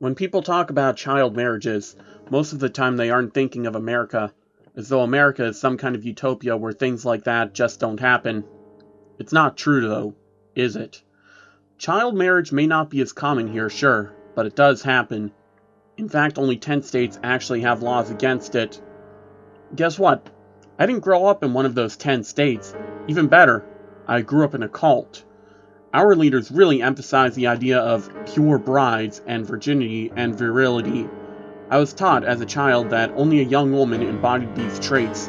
When people talk about child marriages, most of the time they aren't thinking of America, as though America is some kind of utopia where things like that just don't happen. It's not true, though, is it? Child marriage may not be as common here, sure, but it does happen. In fact, only 10 states actually have laws against it. Guess what? I didn't grow up in one of those 10 states. Even better, I grew up in a cult. Our leaders really emphasize the idea of pure brides and virginity and virility. I was taught as a child that only a young woman embodied these traits.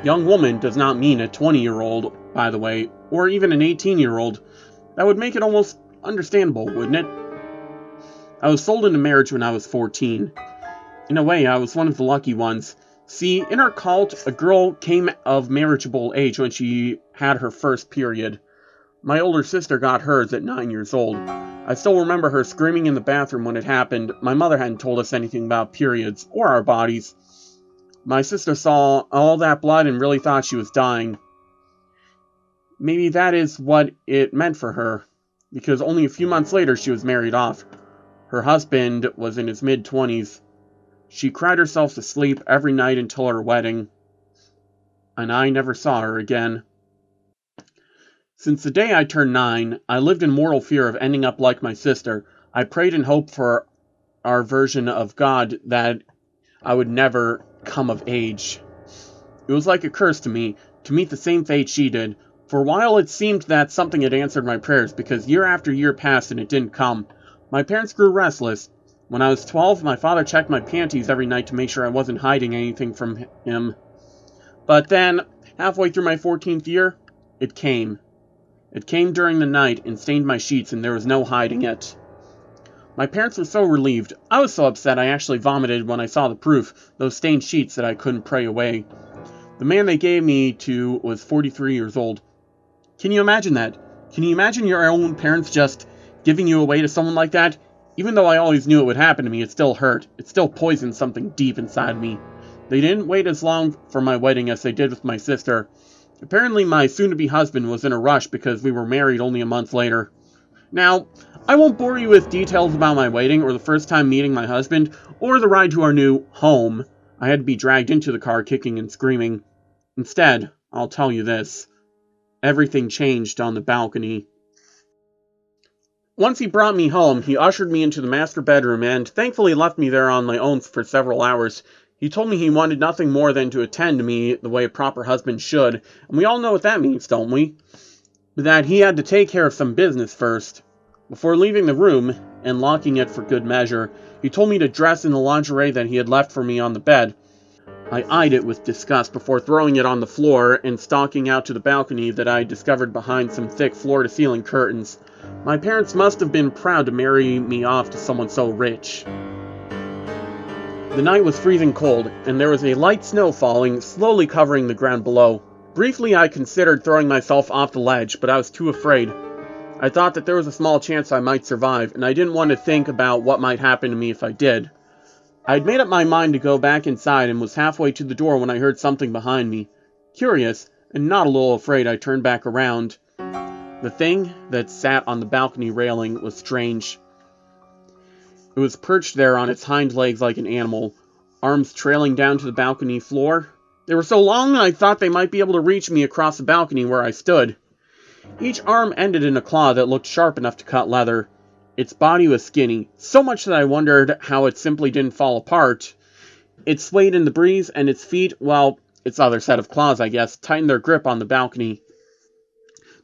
Young woman does not mean a 20-year-old, by the way, or even an 18-year-old. That would make it almost understandable, wouldn't it? I was sold into marriage when I was 14. In a way, I was one of the lucky ones. See, in our cult, a girl came of marriageable age when she had her first period. My older sister got hers at 9 years old. I still remember her screaming in the bathroom when it happened. My mother hadn't told us anything about periods, or our bodies. My sister saw all that blood and really thought she was dying. Maybe that is what it meant for her, because only a few months later she was married off. Her husband was in his mid-20s. She cried herself to sleep every night until her wedding, and I never saw her again. Since the day I turned 9, I lived in mortal fear of ending up like my sister. I prayed and hoped for our version of God that I would never come of age. It was like a curse to me, to meet the same fate she did. For a while it seemed that something had answered my prayers, because year after year passed and it didn't come. My parents grew restless. When I was 12, my father checked my panties every night to make sure I wasn't hiding anything from him. But then, halfway through my 14th year, it came. It came during the night and stained my sheets, and there was no hiding it. My parents were so relieved. I was so upset I actually vomited when I saw the proof, those stained sheets that I couldn't pray away. The man they gave me to was 43 years old. Can you imagine that? Can you imagine your own parents just giving you away to someone like that? Even though I always knew it would happen to me, it still hurt. It still poisoned something deep inside me. They didn't wait as long for my wedding as they did with my sister. Apparently my soon-to-be husband was in a rush because we were married only a month later. Now, I won't bore you with details about my wedding, or the first time meeting my husband, or the ride to our new home. I had to be dragged into the car kicking and screaming. Instead, I'll tell you this. Everything changed on the balcony. Once he brought me home, he ushered me into the master bedroom and thankfully left me there on my own for several hours. He told me he wanted nothing more than to attend to me the way a proper husband should, and we all know what that means, don't we? That he had to take care of some business first. Before leaving the room, and locking it for good measure, he told me to dress in the lingerie that he had left for me on the bed. I eyed it with disgust before throwing it on the floor and stalking out to the balcony that I discovered behind some thick floor-to-ceiling curtains. My parents must have been proud to marry me off to someone so rich. The night was freezing cold, and there was a light snow falling, slowly covering the ground below. Briefly I considered throwing myself off the ledge, but I was too afraid. I thought that there was a small chance I might survive, and I didn't want to think about what might happen to me if I did. I had made up my mind to go back inside and was halfway to the door when I heard something behind me. Curious, and not a little afraid, I turned back around. The thing that sat on the balcony railing was strange. It was perched there on its hind legs like an animal, arms trailing down to the balcony floor. They were so long I thought they might be able to reach me across the balcony where I stood. Each arm ended in a claw that looked sharp enough to cut leather. Its body was skinny, so much that I wondered how it simply didn't fall apart. It swayed in the breeze, and its feet, well, its other set of claws, I guess, tightened their grip on the balcony.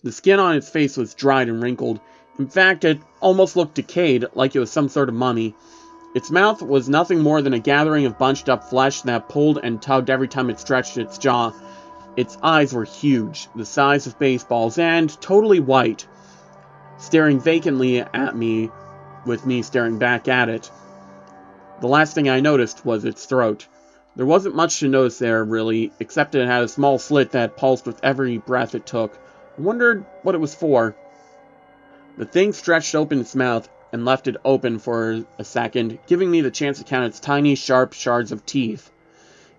The skin on its face was dried and wrinkled. In fact, it almost looked decayed, like it was some sort of mummy. Its mouth was nothing more than a gathering of bunched-up flesh that pulled and tugged every time it stretched its jaw. Its eyes were huge, the size of baseballs, and totally white, staring vacantly at me, with me staring back at it. The last thing I noticed was its throat. There wasn't much to notice there, really, except it had a small slit that pulsed with every breath it took. I wondered what it was for. The thing stretched open its mouth and left it open for a second, giving me the chance to count its tiny, sharp shards of teeth.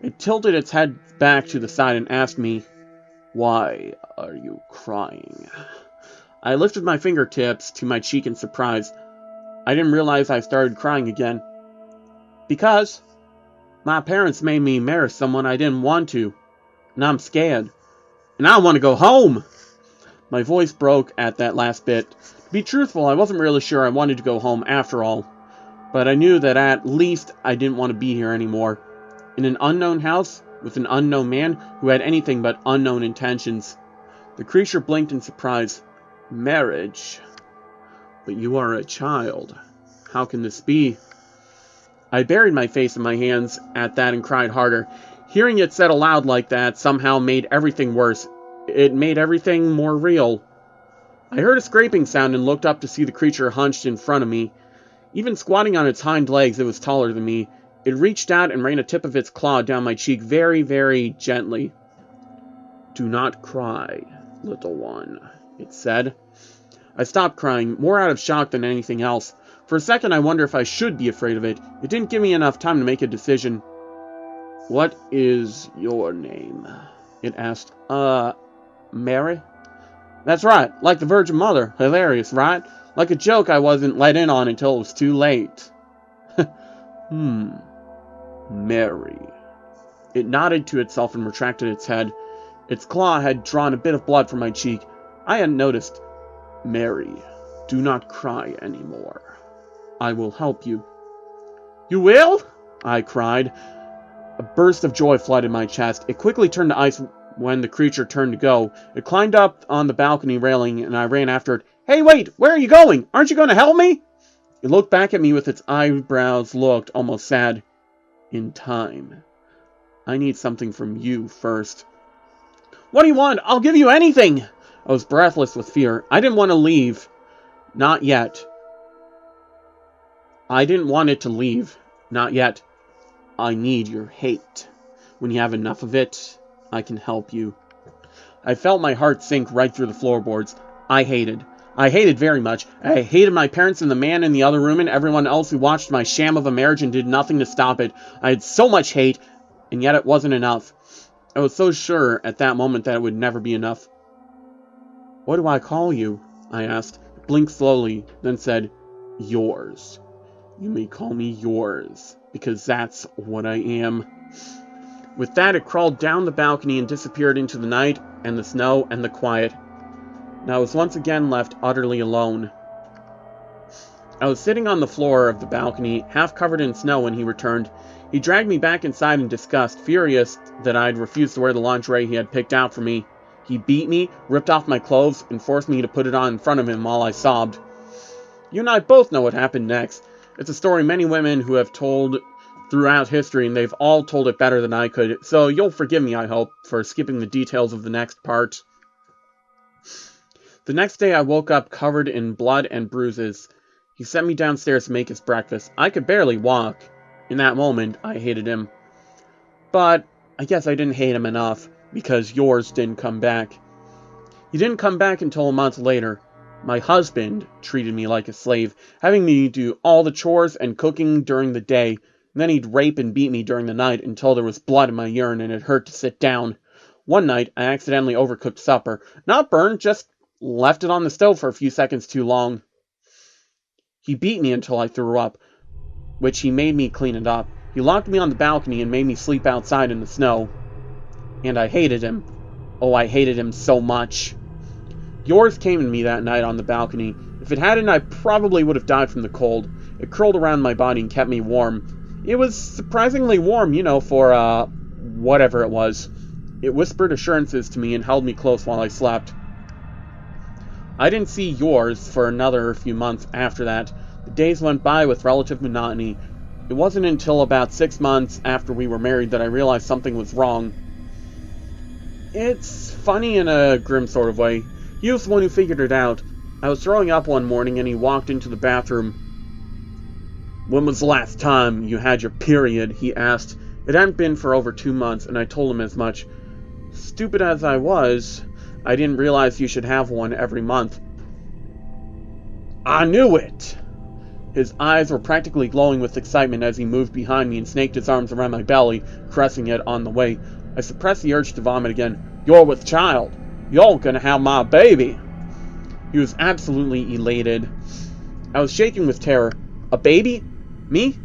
It tilted its head back to the side and asked me, "Why are you crying?" I lifted my fingertips to my cheek in surprise. I didn't realize I started crying again. Because my parents made me marry someone I didn't want to, and I'm scared. And I want to go home! My voice broke at that last bit. To be truthful, I wasn't really sure I wanted to go home after all. But I knew that at least I didn't want to be here anymore. In an unknown house, with an unknown man who had anything but unknown intentions. The creature blinked in surprise. Marriage? But you are a child. How can this be? I buried my face in my hands at that and cried harder. Hearing it said aloud like that somehow made everything worse. It made everything more real. I heard a scraping sound and looked up to see the creature hunched in front of me. Even squatting on its hind legs, it was taller than me. It reached out and ran a tip of its claw down my cheek very, very gently. Do not cry, little one, it said. I stopped crying, more out of shock than anything else. For a second I wondered if I should be afraid of it. It didn't give me enough time to make a decision. What is your name? It asked. Mary? That's right, like the Virgin Mother. Hilarious, right? Like a joke I wasn't let in on until it was too late. Mary. It nodded to itself and retracted its head. Its claw had drawn a bit of blood from my cheek. I hadn't noticed. Mary, do not cry anymore. I will help you. You will? I cried. A burst of joy flooded my chest. It quickly turned to ice when the creature turned to go. It climbed up on the balcony railing, and I ran after it. Hey, wait! Where are you going? Aren't you going to help me? It looked back at me with its eyebrows looked almost sad. In time. I need something from you first. What do you want? I'll give you anything! I was breathless with fear. I didn't want to leave. Not yet. I didn't want it to leave. Not yet. I need your hate. When you have enough of it, I can help you. I felt my heart sink right through the floorboards. I hated very much. I hated my parents and the man in the other room and everyone else who watched my sham of a marriage and did nothing to stop it. I had so much hate, and yet it wasn't enough. I was so sure at that moment that it would never be enough. What do I call you? I asked. It blinked slowly, then said, yours. You may call me yours, because that's what I am. With that, it crawled down the balcony and disappeared into the night and the snow and the quiet. Now I was once again left utterly alone. I was sitting on the floor of the balcony, half covered in snow when he returned. He dragged me back inside in disgust, furious that I'd refused to wear the lingerie he had picked out for me. He beat me, ripped off my clothes, and forced me to put it on in front of him while I sobbed. You and I both know what happened next. It's a story many women who have told throughout history, and they've all told it better than I could, so you'll forgive me, I hope, for skipping the details of the next part. The next day I woke up covered in blood and bruises. He sent me downstairs to make his breakfast. I could barely walk. In that moment, I hated him. But I guess I didn't hate him enough, because yours didn't come back. He didn't come back until a month later. My husband treated me like a slave, having me do all the chores and cooking during the day, and then he'd rape and beat me during the night until there was blood in my urine and it hurt to sit down. One night, I accidentally overcooked supper. Not burned, just left it on the stove for a few seconds too long. He beat me until I threw up, which he made me clean it up. He locked me on the balcony and made me sleep outside in the snow. And I hated him. Oh, I hated him so much. Yours came to me that night on the balcony. If it hadn't, I probably would have died from the cold. It curled around my body and kept me warm. It was surprisingly warm, you know, for, whatever it was. It whispered assurances to me and held me close while I slept. I didn't see yours for another few months after that. The days went by with relative monotony. It wasn't until about 6 months after we were married that I realized something was wrong. It's funny in a grim sort of way. He was the one who figured it out. I was throwing up one morning and he walked into the bathroom. When was the last time you had your period? He asked. It hadn't been for over 2 months, and I told him as much. Stupid as I was, I didn't realize you should have one every month. I knew it! His eyes were practically glowing with excitement as he moved behind me and snaked his arms around my belly, caressing it on the way. I suppressed the urge to vomit again. You're with child. You're gonna have my baby. He was absolutely elated. I was shaking with terror. A baby? Me?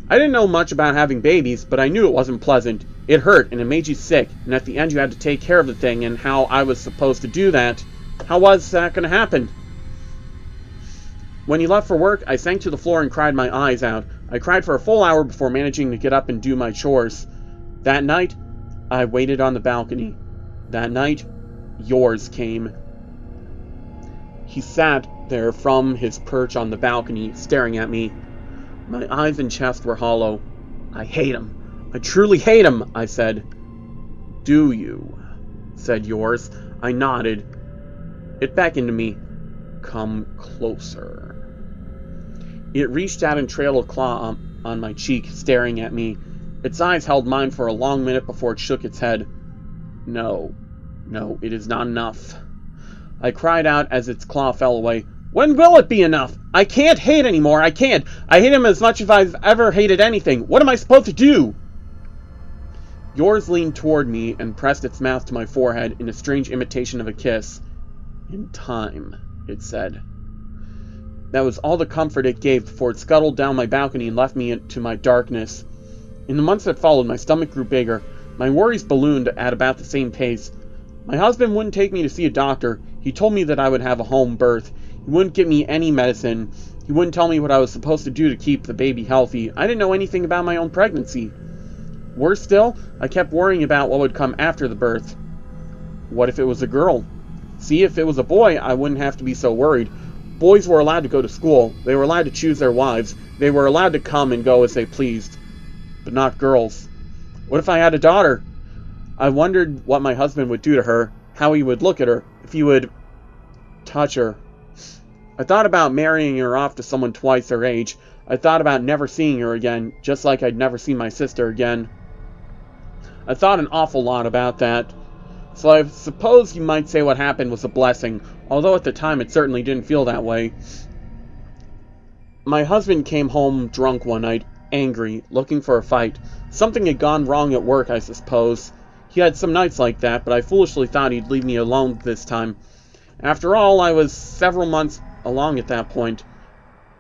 I didn't know much about having babies, but I knew it wasn't pleasant. It hurt, and it made you sick, and at the end you had to take care of the thing, and how I was supposed to do that. How was that going to happen? When he left for work, I sank to the floor and cried my eyes out. I cried for a full hour before managing to get up and do my chores. That night, I waited on the balcony. That night, yours came. He sat there from his perch on the balcony, staring at me. My eyes and chest were hollow. I hate him. I truly hate him, I said. Do you? Said yours. I nodded. It beckoned to me. Come closer. It reached out and trailed a claw on my cheek, staring at me. Its eyes held mine for a long minute before it shook its head. No, it is not enough. I cried out as its claw fell away. When will it be enough? I can't hate anymore. I can't. I hate him as much as I've ever hated anything. What am I supposed to do? Yours leaned toward me and pressed its mouth to my forehead in a strange imitation of a kiss. In time, it said. That was all the comfort it gave before it scuttled down my balcony and left me to my darkness. In the months that followed, my stomach grew bigger. My worries ballooned at about the same pace. My husband wouldn't take me to see a doctor. He told me that I would have a home birth. He wouldn't give me any medicine. He wouldn't tell me what I was supposed to do to keep the baby healthy. I didn't know anything about my own pregnancy. Worse still, I kept worrying about what would come after the birth. What if it was a girl? See, if it was a boy, I wouldn't have to be so worried. Boys were allowed to go to school. They were allowed to choose their wives. They were allowed to come and go as they pleased. But not girls. What if I had a daughter? I wondered what my husband would do to her, how he would look at her, if he would touch her. I thought about marrying her off to someone twice her age. I thought about never seeing her again, just like I'd never seen my sister again. I thought an awful lot about that. So I suppose you might say what happened was a blessing, although at the time it certainly didn't feel that way. My husband came home drunk one night, angry, looking for a fight. Something had gone wrong at work, I suppose. He had some nights like that, but I foolishly thought he'd leave me alone this time. After all, I was several months along at that point.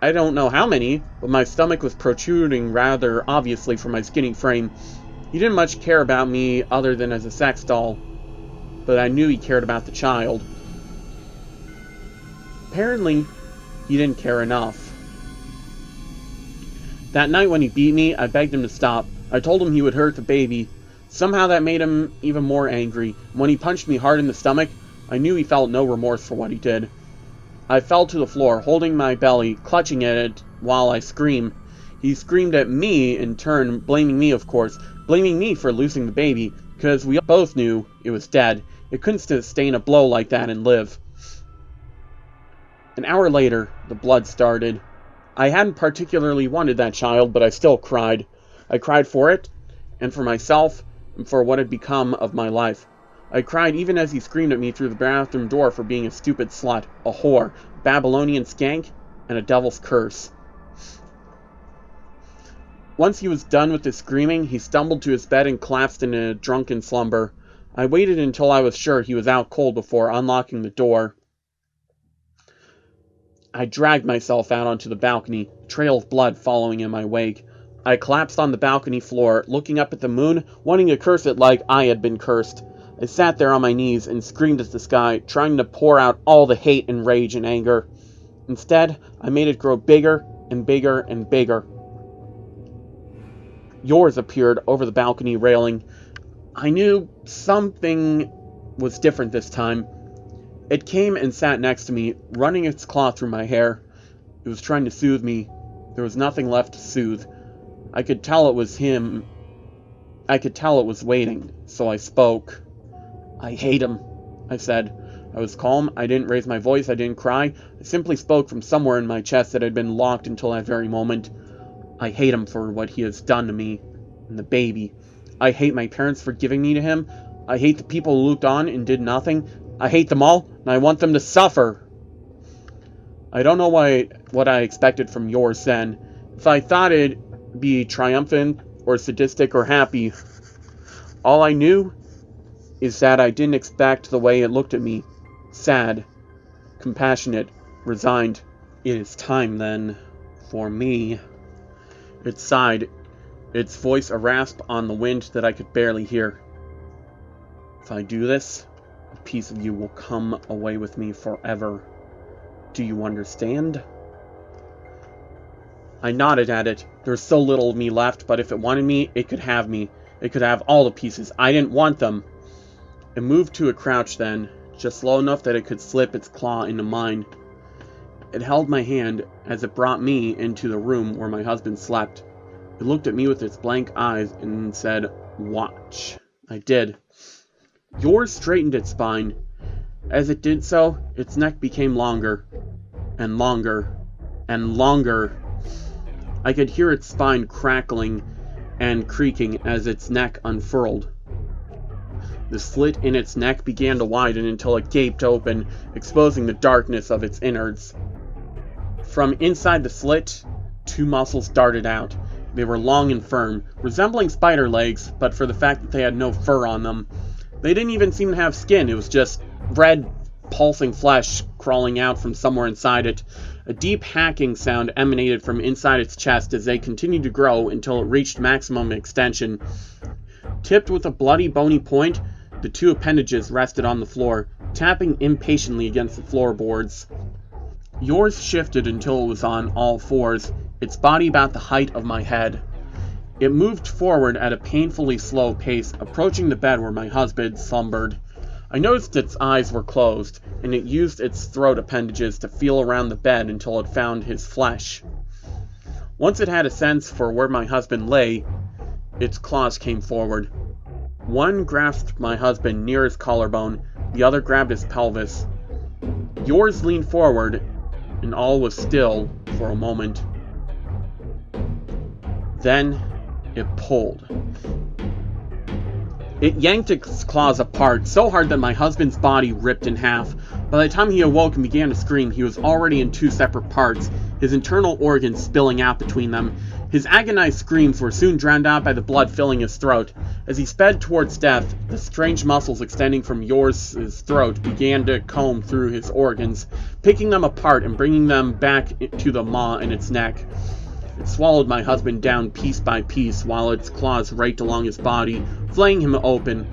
I don't know how many, but my stomach was protruding rather obviously from my skinny frame. He didn't much care about me other than as a sex doll, but I knew he cared about the child. Apparently, he didn't care enough. That night when he beat me, I begged him to stop. I told him he would hurt the baby. Somehow that made him even more angry. When he punched me hard in the stomach, I knew he felt no remorse for what he did. I fell to the floor, holding my belly, clutching at it while I screamed. He screamed at me in turn, blaming me, of course, blaming me for losing the baby, because we both knew it was dead. It couldn't sustain a blow like that and live. An hour later, the blood started. I hadn't particularly wanted that child, but I still cried. I cried for it, and for myself, and for what had become of my life. I cried even as he screamed at me through the bathroom door for being a stupid slut, a whore, Babylonian skank, and a devil's curse. Once he was done with his screaming, he stumbled to his bed and collapsed in a drunken slumber. I waited until I was sure he was out cold before unlocking the door. I dragged myself out onto the balcony, a trail of blood following in my wake. I collapsed on the balcony floor, looking up at the moon, wanting to curse it like I had been cursed. I sat there on my knees and screamed at the sky, trying to pour out all the hate and rage and anger. Instead, I made it grow bigger and bigger and bigger. Yours appeared over the balcony railing. I knew something was different this time. It came and sat next to me, running its claw through my hair. It was trying to soothe me. There was nothing left to soothe. I could tell it was him. I could tell it was waiting, so I spoke. I hate him, I said. I was calm. I didn't raise my voice. I didn't cry. I simply spoke from somewhere in my chest that had been locked until that very moment. I hate him for what he has done to me and the baby. I hate my parents for giving me to him. I hate the people who looked on and did nothing. I hate them all, and I want them to suffer. I don't know what I expected from yours then. If I thought it'd be triumphant or sadistic or happy, all I knew is that I didn't expect the way it looked at me. Sad, compassionate, resigned. It is time, then, for me. It sighed, its voice a rasp on the wind that I could barely hear. If I do this, a piece of you will come away with me forever. Do you understand? I nodded at it. There was so little of me left, but if it wanted me, it could have me. It could have all the pieces. I didn't want them. It moved to a crouch then, just low enough that it could slip its claw into mine. It held my hand as it brought me into the room where my husband slept. It looked at me with its blank eyes and said, "Watch." I did. Yours straightened its spine. As it did so, its neck became longer, and longer, and longer. I could hear its spine crackling and creaking as its neck unfurled. The slit in its neck began to widen until it gaped open, exposing the darkness of its innards. From inside the slit, two muscles darted out. They were long and firm, resembling spider legs, but for the fact that they had no fur on them. They didn't even seem to have skin. It was just red, pulsing flesh crawling out from somewhere inside it. A deep hacking sound emanated from inside its chest as they continued to grow until it reached maximum extension. Tipped with a bloody, bony point, the two appendages rested on the floor, tapping impatiently against the floorboards. Yours shifted until it was on all fours, its body about the height of my head. It moved forward at a painfully slow pace, approaching the bed where my husband slumbered. I noticed its eyes were closed, and it used its throat appendages to feel around the bed until it found his flesh. Once it had a sense for where my husband lay, its claws came forward. One grasped my husband near his collarbone, the other grabbed his pelvis. Yours leaned forward, and all was still for a moment. Then it pulled. It yanked its claws apart, so hard that my husband's body ripped in half. By the time he awoke and began to scream, he was already in two separate parts, his internal organs spilling out between them. His agonized screams were soon drowned out by the blood filling his throat. As he sped towards death, the strange muscles extending from Yours' throat began to comb through his organs, picking them apart and bringing them back to the maw in its neck. It swallowed my husband down piece by piece while its claws raked along his body, flaying him open.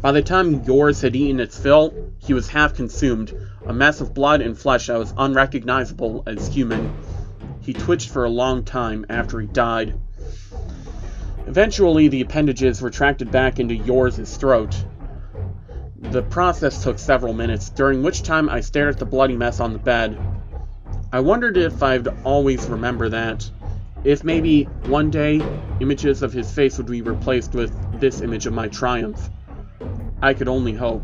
By the time Yours had eaten its fill, he was half consumed, a mess of blood and flesh that was unrecognizable as human. He twitched for a long time after he died. Eventually, the appendages retracted back into Yours' throat. The process took several minutes, during which time I stared at the bloody mess on the bed. I wondered if I'd always remember that. If maybe, one day, images of his face would be replaced with this image of my triumph. I could only hope.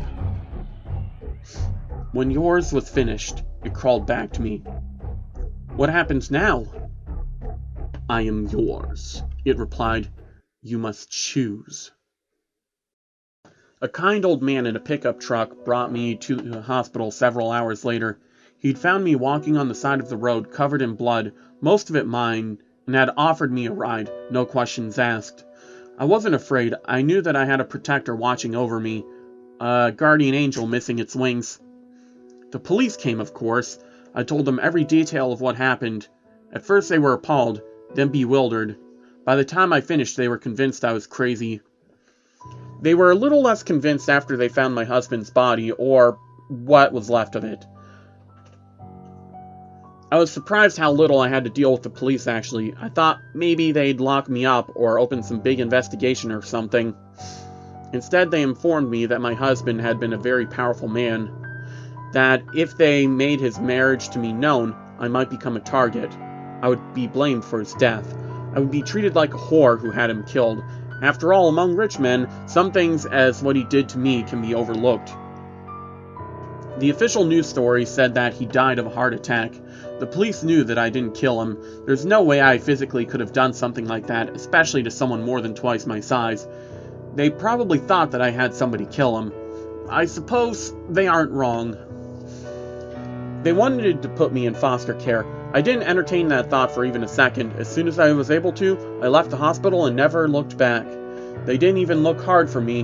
When Yours was finished, it crawled back to me. "What happens now?" "I am yours," it replied. "You must choose." A kind old man in a pickup truck brought me to the hospital several hours later. He'd found me walking on the side of the road, covered in blood, most of it mine, and had offered me a ride, no questions asked. I wasn't afraid. I knew that I had a protector watching over me, a guardian angel missing its wings. The police came, of course. I told them every detail of what happened. At first they were appalled, then bewildered. By the time I finished, they were convinced I was crazy. They were a little less convinced after they found my husband's body, or what was left of it. I was surprised how little I had to deal with the police, actually. I thought maybe they'd lock me up or open some big investigation or something. Instead, they informed me that my husband had been a very powerful man, that if they made his marriage to me known, I might become a target. I would be blamed for his death. I would be treated like a whore who had him killed. After all, among rich men, some things as what he did to me can be overlooked. The official news story said that he died of a heart attack. The police knew that I didn't kill him. There's no way I physically could have done something like that, especially to someone more than twice my size. They probably thought that I had somebody kill him. I suppose they aren't wrong. They wanted to put me in foster care. I didn't entertain that thought for even a second. As soon as I was able to, I left the hospital and never looked back. They didn't even look hard for me.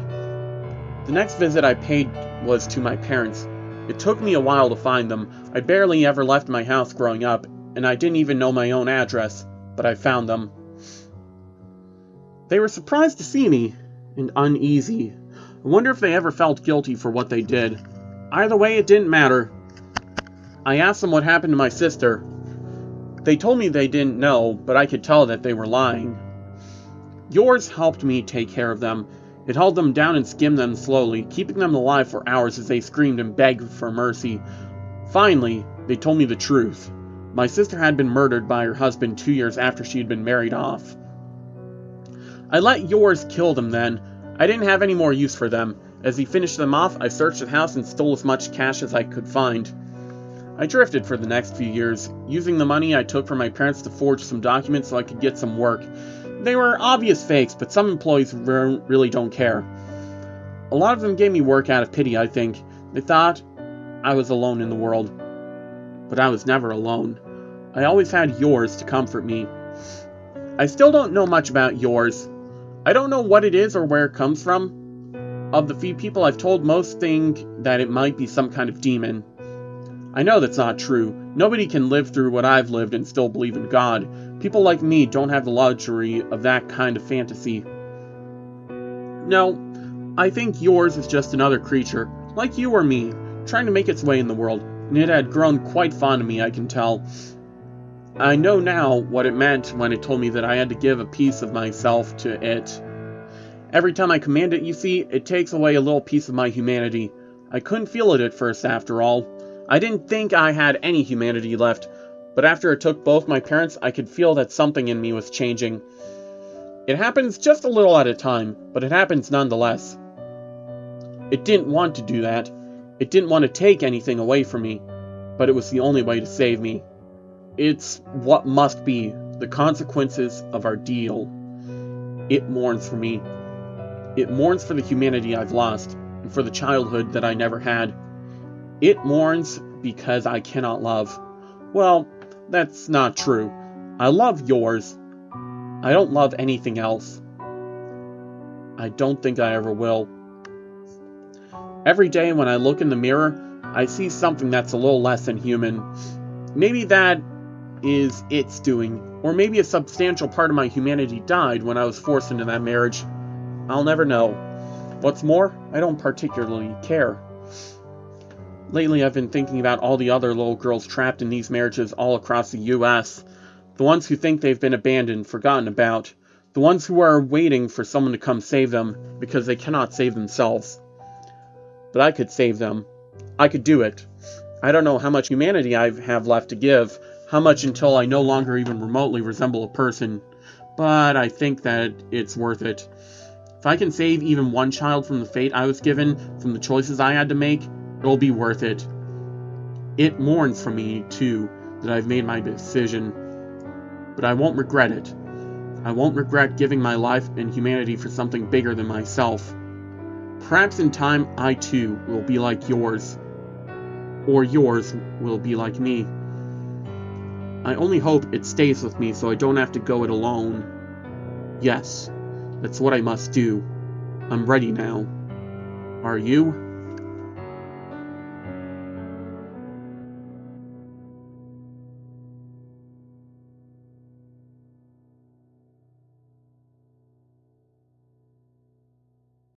The next visit I paid was to my parents. It took me a while to find them. I barely ever left my house growing up. and I didn't even know my own address, but I found them. They were surprised to see me, and uneasy. I wonder if they ever felt guilty for what they did. Either way, it didn't matter. I asked them what happened to my sister. They told me they didn't know, but I could tell that they were lying. Yours helped me take care of them. It held them down and skimmed them slowly, keeping them alive for hours as they screamed and begged for mercy. Finally, they told me the truth. My sister had been murdered by her husband 2 years after she had been married off. I let yours kill them then. I didn't have any more use for them. As he finished them off, I searched the house and stole as much cash as I could find. I drifted for the next few years, using the money I took from my parents to forge some documents so I could get some work. They were obvious fakes, but some employees really don't care. A lot of them gave me work out of pity, I think. They thought I was alone in the world. But I was never alone. I always had yours to comfort me. I still don't know much about yours. I don't know what it is or where it comes from. Of the few people I've told, most think that it might be some kind of demon. I know that's not true. Nobody can live through what I've lived and still believe in God. People like me don't have the luxury of that kind of fantasy. No, I think yours is just another creature, like you or me, trying to make its way in the world, and it had grown quite fond of me, I can tell. I know now what it meant when it told me that I had to give a piece of myself to it. Every time I command it, you see, it takes away a little piece of my humanity. I couldn't feel it at first, after all. I didn't think I had any humanity left, but after it took both my parents, I could feel that something in me was changing. It happens just a little at a time, but it happens nonetheless. It didn't want to do that. It didn't want to take anything away from me, but it was the only way to save me. It's what must be the consequences of our deal. It mourns for me. It mourns for the humanity I've lost, and for the childhood that I never had. It mourns because I cannot love. Well, that's not true. I love yours. I don't love anything else. I don't think I ever will. Every day when I look in the mirror, I see something that's a little less than human. Maybe that is its doing, or maybe a substantial part of my humanity died when I was forced into that marriage. I'll never know. What's more, I don't particularly care. Lately, I've been thinking about all the other little girls trapped in these marriages all across the U.S. The ones who think they've been abandoned, forgotten about. The ones who are waiting for someone to come save them, because they cannot save themselves. But I could save them. I could do it. I don't know how much humanity I have left to give, how much until I no longer even remotely resemble a person, but I think that it's worth it. If I can save even one child from the fate I was given, from the choices I had to make, it'll be worth it. It mourns for me, too, that I've made my decision. But I won't regret it. I won't regret giving my life and humanity for something bigger than myself. Perhaps in time, I too will be like yours. Or yours will be like me. I only hope it stays with me so I don't have to go it alone. Yes, that's what I must do. I'm ready now. Are you?